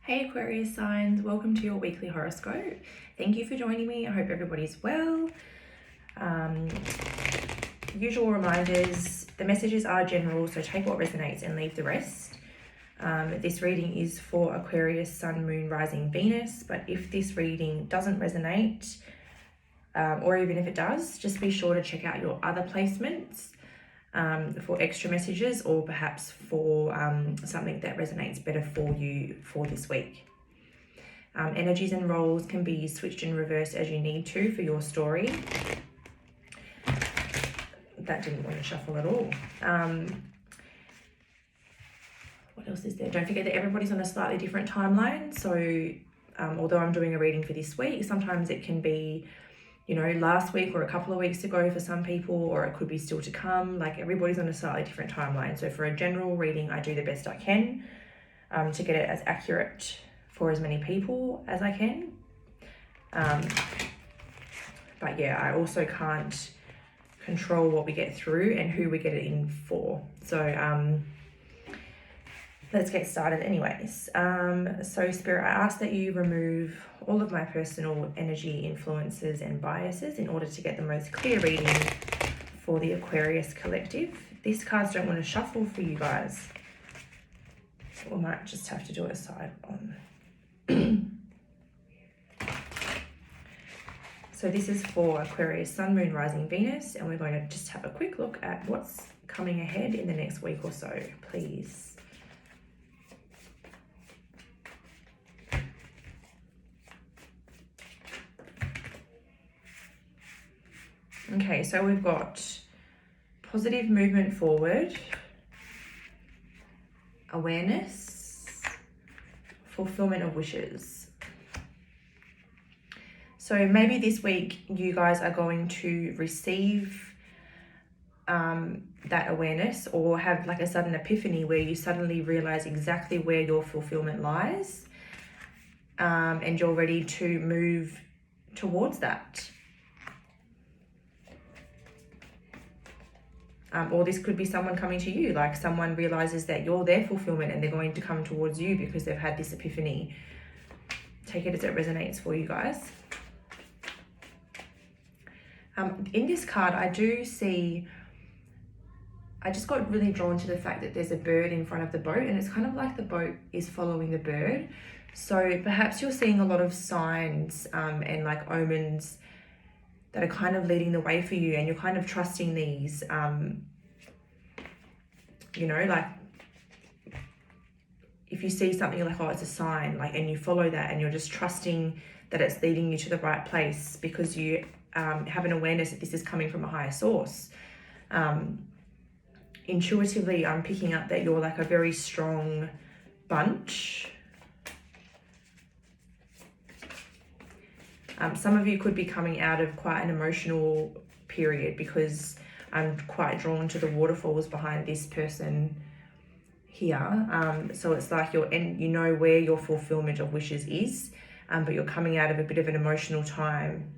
Hey Aquarius signs, welcome to your weekly horoscope. Thank you for joining me. I hope everybody's well. Usual reminders, the messages are general, so take what resonates and leave the rest. This reading is for Aquarius, Sun, Moon, Rising, Venus, but if this reading doesn't resonate, or even if it does, just be sure to check out your other placements for extra messages, or perhaps for something that resonates better for you for this week. Energies and roles can be switched and reversed as you need to for your story. That didn't want to shuffle at all. What else is there? Don't forget that everybody's on a slightly different timeline. So although I'm doing a reading for this week, sometimes it can be, you know, last week or a couple of weeks ago for some people, or it could be still to come. Like, everybody's on a slightly different timeline. So for a general reading, I do the best I can to get it as accurate for as many people as I can. But yeah, I also can't control what we get through and who we get it in for. So let's get started anyways. So Spirit, I ask that you remove all of my personal energy, influences and biases in order to get the most clear reading for the Aquarius collective. These cards don't want to shuffle for you guys. We might just have to do a side on. So this is for Aquarius, Sun, Moon, Rising, Venus, and we're going to just have a quick look at what's coming ahead in the next week or so, please. Okay, so we've got positive movement forward, awareness, fulfillment of wishes. So maybe this week you guys are going to receive that awareness, or have like a sudden epiphany where you suddenly realize exactly where your fulfillment lies, and you're ready to move towards that. Or this could be someone coming to you, like someone realizes that you're their fulfillment and they're going to come towards you because they've had this epiphany. Take it as it resonates for you guys. In this card, I just got really drawn to the fact that there's a bird in front of the boat, and it's kind of like the boat is following the bird. So perhaps you're seeing a lot of signs and like omens that are kind of leading the way for you, and you're kind of trusting these, you know, like if you see something, you're like, oh, it's a sign, like, and you follow that and you're just trusting that it's leading you to the right place because you have an awareness that this is coming from a higher source. Intuitively, I'm picking up that you're like a very strong bunch. Some of you could be coming out of quite an emotional period, because I'm quite drawn to the waterfalls behind this person here. So it's like you know where your fulfillment of wishes is, but you're coming out of a bit of an emotional time.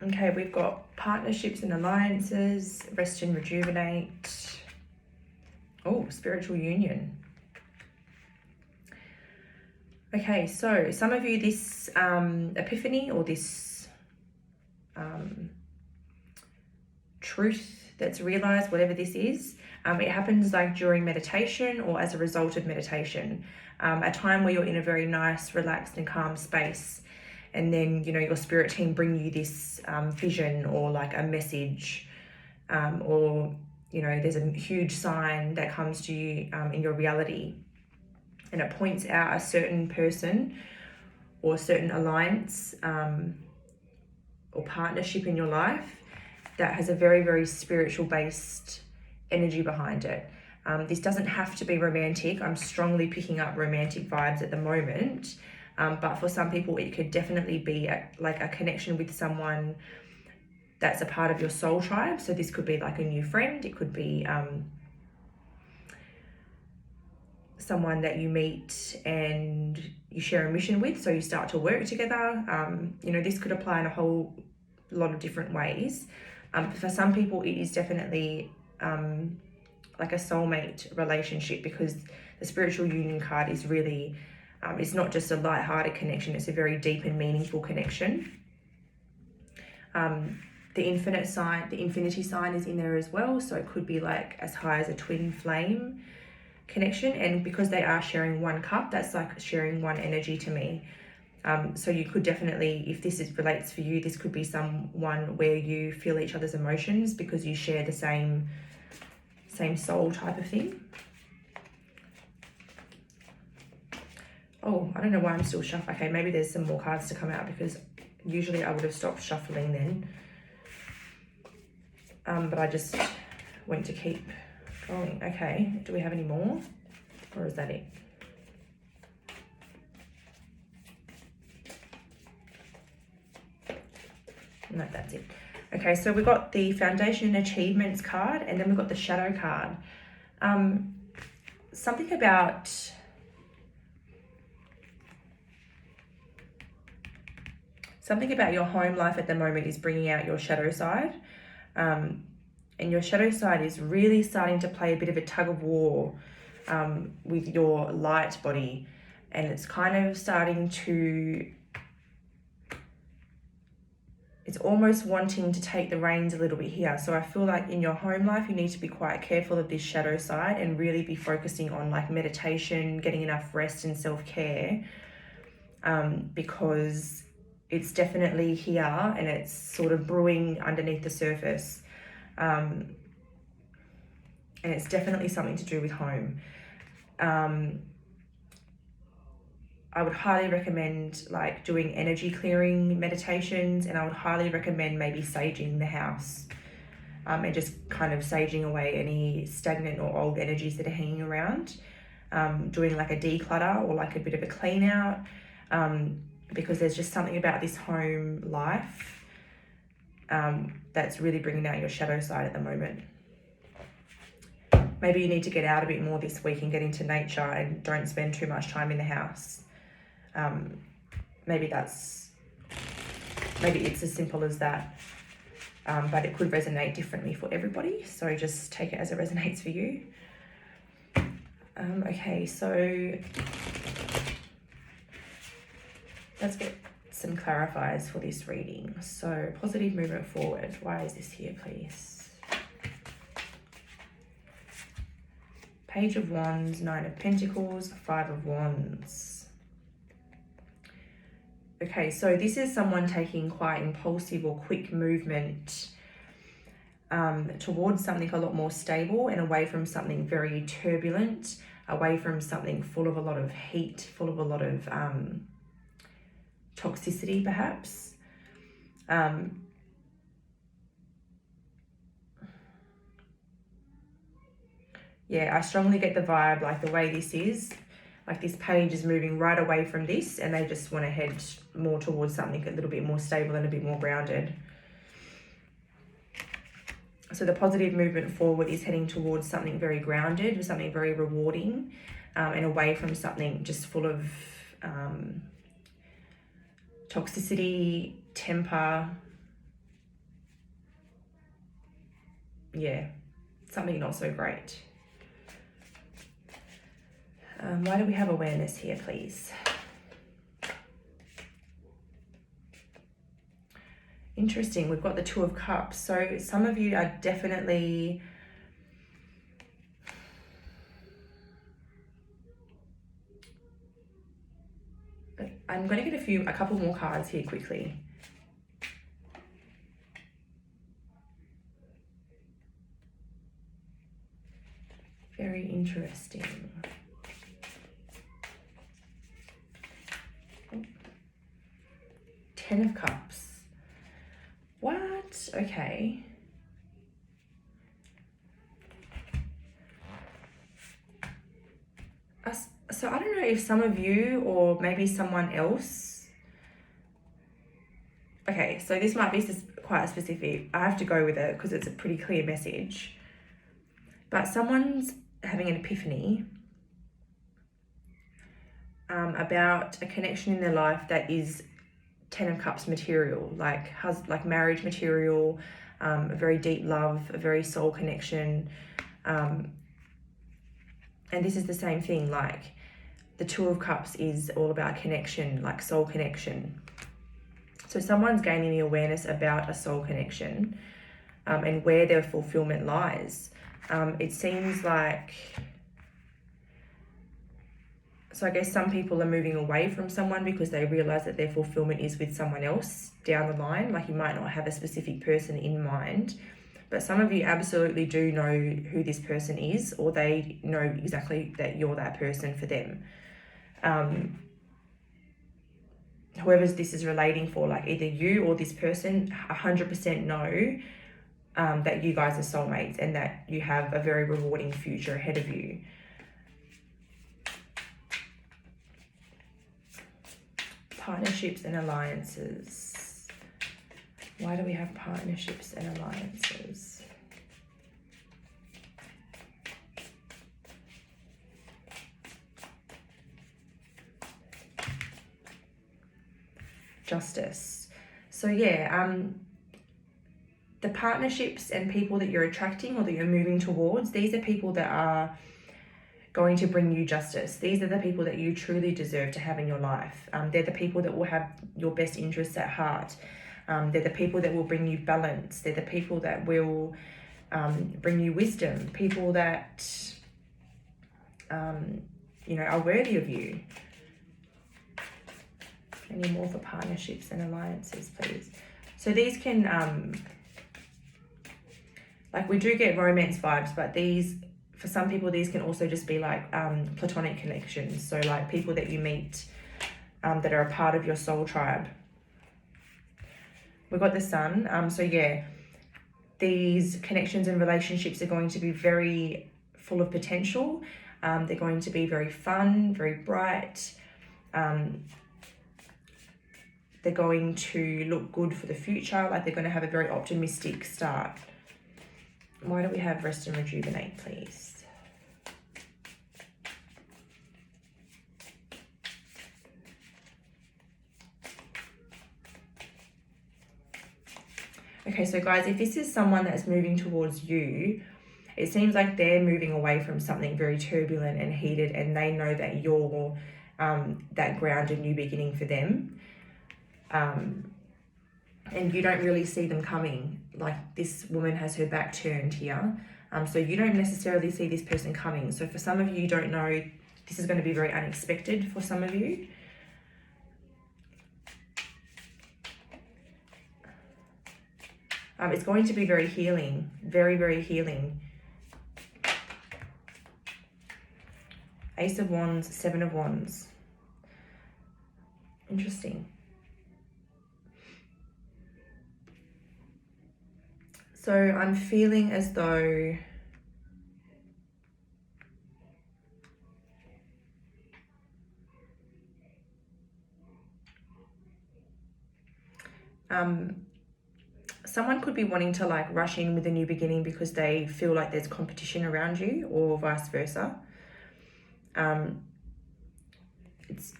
Okay, we've got partnerships and alliances, rest and rejuvenate. Oh, spiritual union. Okay, so some of you, this epiphany or this truth that's realized, whatever this is, it happens like during meditation or as a result of meditation. A time where you're in a very nice, relaxed and calm space. And then, you know, your spirit team bring you this vision or like a message, or, you know, there's a huge sign that comes to you in your reality, and it points out a certain person or certain alliance or partnership in your life that has a very, very spiritual based energy behind it. This doesn't have to be romantic. I'm strongly picking up romantic vibes at the moment. But for some people, it could definitely be like a connection with someone that's a part of your soul tribe. So this could be like a new friend. It could be someone that you meet and you share a mission with, so you start to work together. You know, this could apply in a whole lot of different ways. For some people, it is definitely like a soulmate relationship, because the spiritual union card is really, it's not just a light-hearted connection, it's a very deep and meaningful connection. The infinity sign is in there as well, so it could be like as high as a twin flame connection, and because they are sharing one cup, that's like sharing one energy to me. So you could definitely, if this relates for you, this could be someone where you feel each other's emotions because you share the same soul type of thing. Oh, I don't know why I'm still shuffling. Okay, maybe there's some more cards to come out, because usually I would have stopped shuffling then. But I just went to keep going. Okay, do we have any more? Or is that it? No, that's it. Okay, so we've got the Foundation and Achievements card, and then we've got the Shadow card. Something about your home life at the moment is bringing out your shadow side. And your shadow side is really starting to play a bit of a tug of war with your light body. And it's kind of starting to, it's almost wanting to take the reins a little bit here. So I feel like in your home life, you need to be quite careful of this shadow side and really be focusing on like meditation, getting enough rest and self-care, because it's definitely here and it's sort of brewing underneath the surface. And it's definitely something to do with home. I would highly recommend like doing energy clearing meditations, and I would highly recommend maybe saging the house, and just kind of saging away any stagnant or old energies that are hanging around. Doing like a declutter or like a bit of a clean out, because there's just something about this home life that's really bringing out your shadow side at the moment. Maybe you need to get out a bit more this week and get into nature and don't spend too much time in the house. Maybe it's as simple as that, but it could resonate differently for everybody. So just take it as it resonates for you. Okay, so let's get some clarifiers for this reading. So positive movement forward. Why is this here, please? Page of Wands, Nine of Pentacles, Five of Wands. Okay, so this is someone taking quite impulsive or quick movement towards something a lot more stable and away from something very turbulent, away from something full of a lot of heat, full of a lot of toxicity perhaps. Yeah, I strongly get the vibe, like the way this is, like this page is moving right away from this and they just want to head more towards something a little bit more stable and a bit more grounded. So the positive movement forward is heading towards something very grounded, something very rewarding, and away from something just full of toxicity, temper. Yeah, something not so great. Why do we have awareness here, please? Interesting, we've got the Two of Cups. So some of you are definitely I'm going to get a couple more cards here quickly. Very interesting. Ten of Cups. What? Okay. So I don't know if some of you or maybe someone else. Okay, so this might be quite specific. I have to go with it because it's a pretty clear message. But someone's having an epiphany about a connection in their life that is Ten of Cups material, like marriage material, a very deep love, a very soul connection. And this is the same thing, like the Two of Cups is all about connection, like soul connection. So someone's gaining the awareness about a soul connection, and where their fulfillment lies. It seems like, so I guess some people are moving away from someone because they realize that their fulfillment is with someone else down the line. Like you might not have a specific person in mind, but some of you absolutely do know who this person is, or they know exactly that you're that person for them. Whoever this is relating for, like either you or this person 100% know that you guys are soulmates and that you have a very rewarding future ahead of you. Partnerships and alliances. Why do we have partnerships and alliances? Justice. So yeah, the partnerships and people that you're attracting or that you're moving towards, these are people that are going to bring you justice. These are the people that you truly deserve to have in your life. They're the people that will have your best interests at heart. They're the people that will bring you balance. They're the people that will bring you wisdom. People that, are worthy of you. Any more for partnerships and alliances, please? So these can, we do get romance vibes, but these, for some people, these can also just be like platonic connections. So like people that you meet that are a part of your soul tribe. We've got the Sun. So yeah, these connections and relationships are going to be very full of potential. They're going to be very fun, very bright. They're going to look good for the future. Like they're going to have a very optimistic start. Why do we have rest and rejuvenate, please? Okay, so guys, if this is someone that's moving towards you, it seems like they're moving away from something very turbulent and heated, and they know that you're that grounded new beginning for them. And you don't really see them coming. Like this woman has her back turned here. So you don't necessarily see this person coming. So for some of you don't know, this is going to be very unexpected for some of you. It's going to be very healing, very, very healing. Ace of Wands, Seven of Wands. Interesting. So I'm feeling as though someone could be wanting to like rush in with a new beginning because they feel like there's competition around you, or vice versa.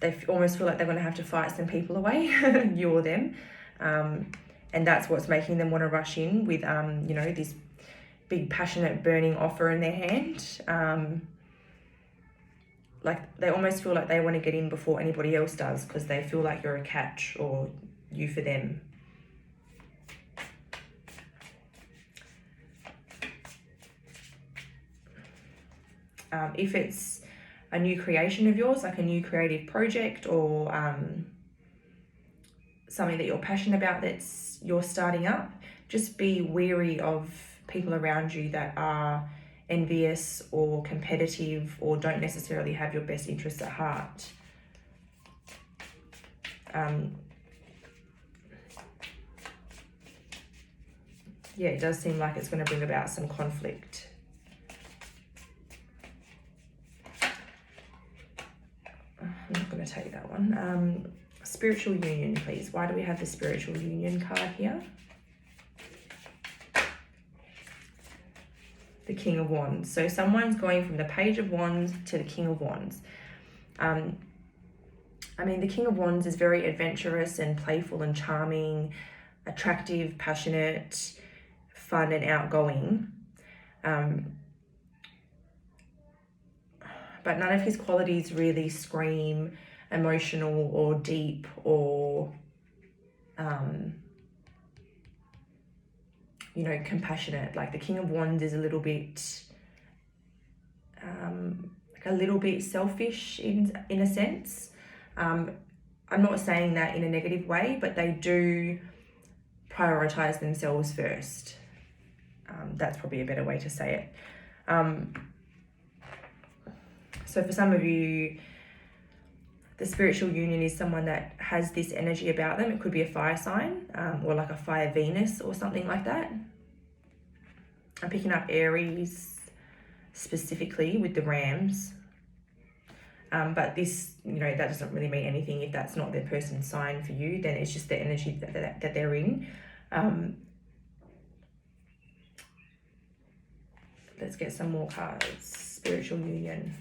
They almost feel like they're going to have to fight some people away, you or them. And that's what's making them want to rush in with, this big, passionate, burning offer in their hand. Like they almost feel like they want to get in before anybody else does because they feel like you're a catch or you for them. If it's a new creation of yours, like a new creative project or something that you're passionate about that's you're starting up, just be wary of people around you that are envious or competitive or don't necessarily have your best interests at heart. Yeah, it does seem like it's going to bring about some conflict. I'm not going to take that one. Spiritual union, please. Why do we have the spiritual union card here? The King of Wands. So someone's going from the Page of Wands to the King of Wands. I mean, the King of Wands is very adventurous and playful and charming, attractive, passionate, fun and outgoing. But none of his qualities really scream emotional or deep or, you know, compassionate. Like the King of Wands is a little bit, like a little bit selfish in a sense. I'm not saying that in a negative way, but they do prioritize themselves first. That's probably a better way to say it. So for some of you, the spiritual union is someone that has this energy about them. It could be a fire sign, or like a fire Venus or something like that. I'm picking up Aries specifically with the Rams. But this, you know, that doesn't really mean anything if that's not their person's sign for you. Then it's just the energy that they're in. Let's get some more cards. Spiritual union.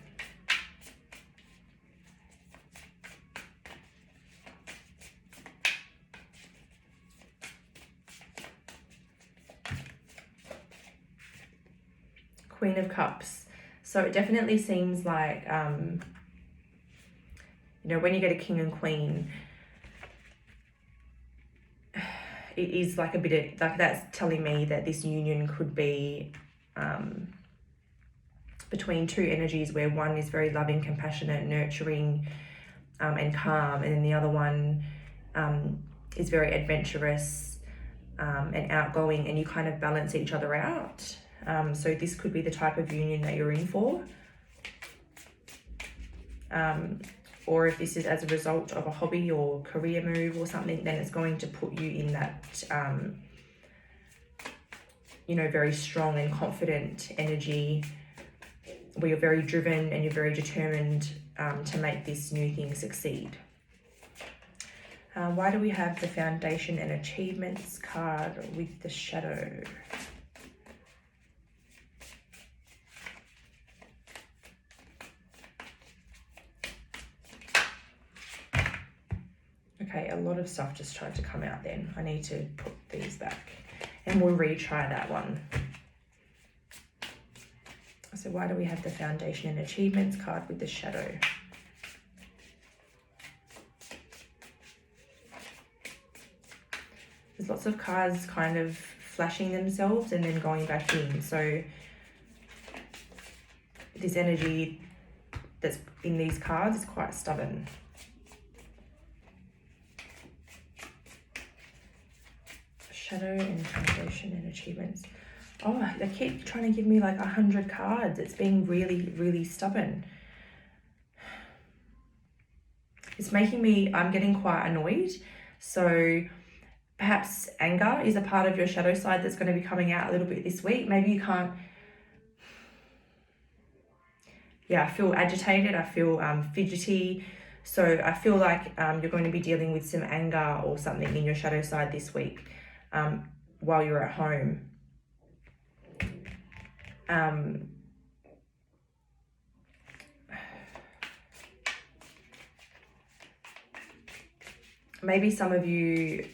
Queen of Cups. So it definitely seems like, you know, when you get a king and queen, it is like a bit of, like that's telling me that this union could be between two energies where one is very loving, compassionate, nurturing, and calm, and then the other one is very adventurous and outgoing, and you kind of balance each other out. So this could be the type of union that you're in for. Or if this is as a result of a hobby or career move or something, then it's going to put you in that, you know, very strong and confident energy where you're very driven and you're very determined to make this new thing succeed. Why do we have the Foundation and Achievements card with the Shadow? Okay, a lot of stuff just tried to come out then. I need to put these back and we'll retry that one. So why do we have the Foundation and Achievements card with the Shadow? There's lots of cards kind of flashing themselves and then going back in. So this energy that's in these cards is quite stubborn. Shadow and Foundation and Achievements. Oh, they keep trying to give me like 100 cards. It's being really, really stubborn. It's making me, I'm getting quite annoyed. So perhaps anger is a part of your shadow side that's going to be coming out a little bit this week. Maybe you can't, yeah, I feel agitated. I feel fidgety. So I feel like you're going to be dealing with some anger or something in your shadow side this week. While you're at home. Maybe some of you,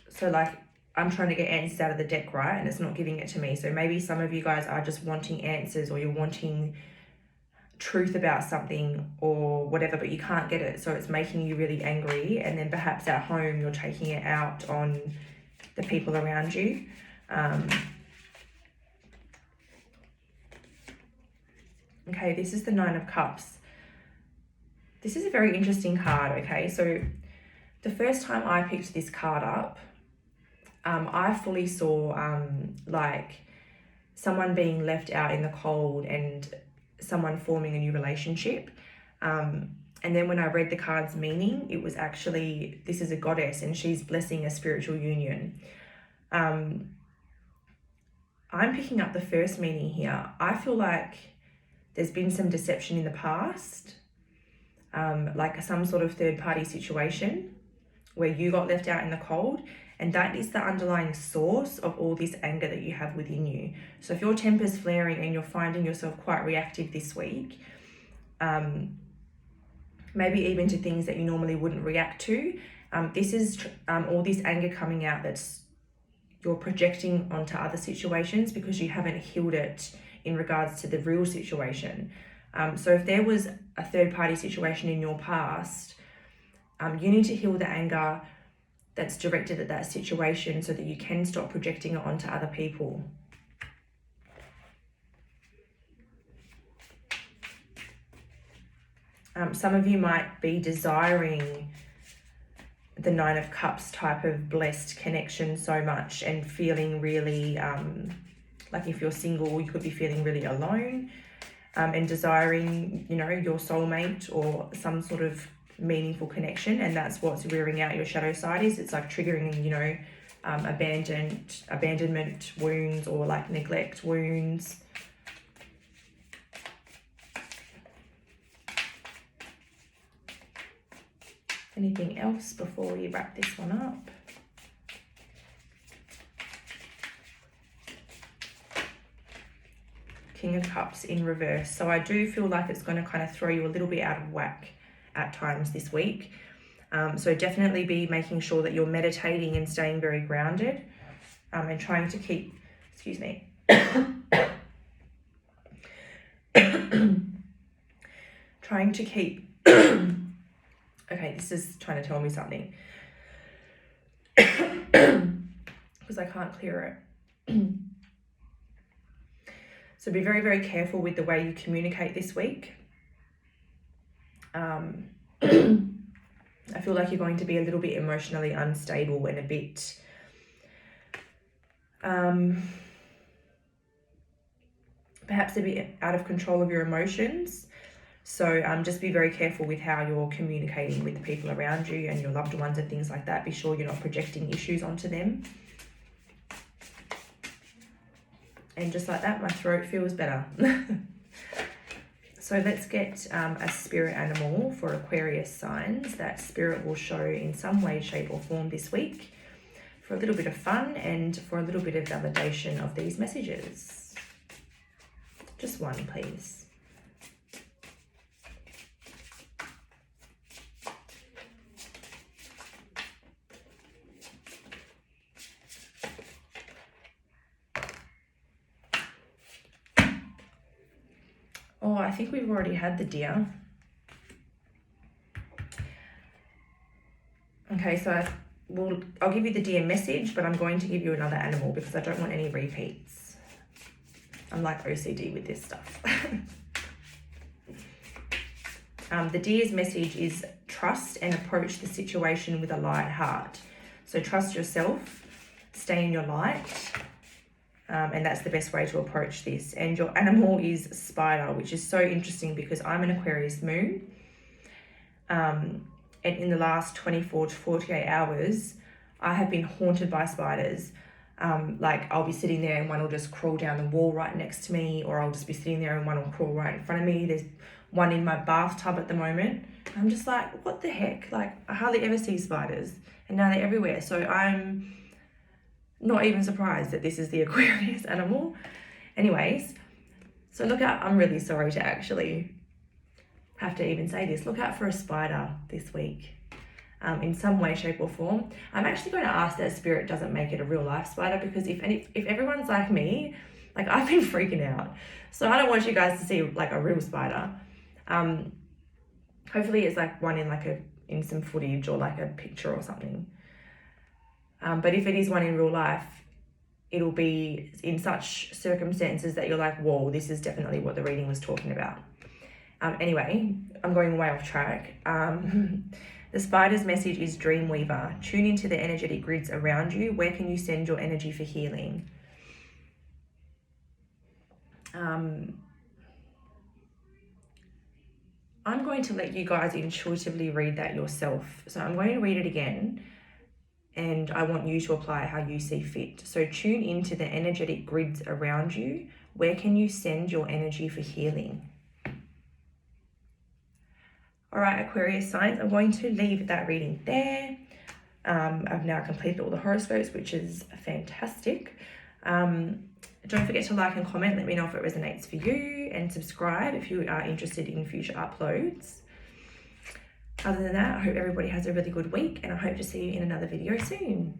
so like I'm trying to get answers out of the deck, right? And it's not giving it to me. So maybe some of you guys are just wanting answers, or you're wanting truth about something or whatever, but you can't get it. So it's making you really angry. And then perhaps at home, you're taking it out on the people around you. Okay, this is the Nine of Cups. This is a very interesting card, okay? So the first time I picked this card up, I fully saw like someone being left out in the cold and someone forming a new relationship. And then when I read the card's meaning, it was actually, this is a goddess and she's blessing a spiritual union. I'm picking up the first meaning here. I feel like there's been some deception in the past, like some sort of third-party situation where you got left out in the cold, and that is the underlying source of all this anger that you have within you. So if your temper's flaring and you're finding yourself quite reactive this week, maybe even to things that you normally wouldn't react to. This is all this anger coming out that's you're projecting onto other situations because you haven't healed it in regards to the real situation. So if there was a third-party situation in your past, you need to heal the anger that's directed at that situation so that you can stop projecting it onto other people. Some of you might be desiring the Nine of Cups type of blessed connection so much and feeling really, like if you're single, you could be feeling really alone, and desiring, you know, your soulmate or some sort of meaningful connection. And that's what's rearing out your shadow side is. It's like triggering, you know, abandonment wounds or like neglect wounds. Anything else before we wrap this one up? King of Cups in reverse. So I do feel like it's going to kind of throw you a little bit out of whack at times this week. So definitely be making sure that you're meditating and staying very grounded, and trying to keep, excuse me, trying to keep, okay, this is trying to tell me something because I can't clear it. So be very, very careful with the way you communicate this week. I feel like you're going to be a little bit emotionally unstable and a bit perhaps a bit out of control of your emotions. So just be very careful with how you're communicating with the people around you and your loved ones and things like that. Be sure you're not projecting issues onto them. And just like that, my throat feels better. So let's get a spirit animal for Aquarius signs that spirit will show in some way, shape or form this week for a little bit of fun and for a little bit of validation of these messages. Just one, please. Oh, I think we've already had the deer. Okay, so I'll give you the deer message, but I'm going to give you another animal because I don't want any repeats. I'm like OCD with this stuff. The deer's message is trust and approach the situation with a light heart. So trust yourself, stay in your light. And that's the best way to approach this. And your animal is spider, which is so interesting because I'm an Aquarius moon. And in the last 24 to 48 hours, I have been haunted by spiders. Like I'll be sitting there and one will just crawl down the wall right next to me, or I'll just be sitting there and one will crawl right in front of me. There's one in my bathtub at the moment. I'm just like, what the heck? Like I hardly ever see spiders and now they're everywhere. So I'm not even surprised that this is the Aquarius animal. Anyways, so look out. I'm really sorry to actually have to even say this. Look out for a spider this week, in some way, shape or form. I'm actually going to ask that spirit doesn't make it a real life spider, because if everyone's like me, like I've been freaking out. So I don't want you guys to see like a real spider. Hopefully it's like one in some footage or like a picture or something. But if it is one in real life, it'll be in such circumstances that you're like, whoa, this is definitely what the reading was talking about. Anyway, I'm going way off track. The spider's message is Dreamweaver. Tune into the energetic grids around you. Where can you send your energy for healing? I'm going to let you guys intuitively read that yourself. So I'm going to read it again. And I want you to apply how you see fit. So tune into the energetic grids around you. Where can you send your energy for healing? All right, Aquarius signs, I'm going to leave that reading there. I've now completed all the horoscopes, which is fantastic. Don't forget to like and comment. Let me know if it resonates for you, and subscribe if you are interested in future uploads. Other than that, I hope everybody has a really good week, and I hope to see you in another video soon.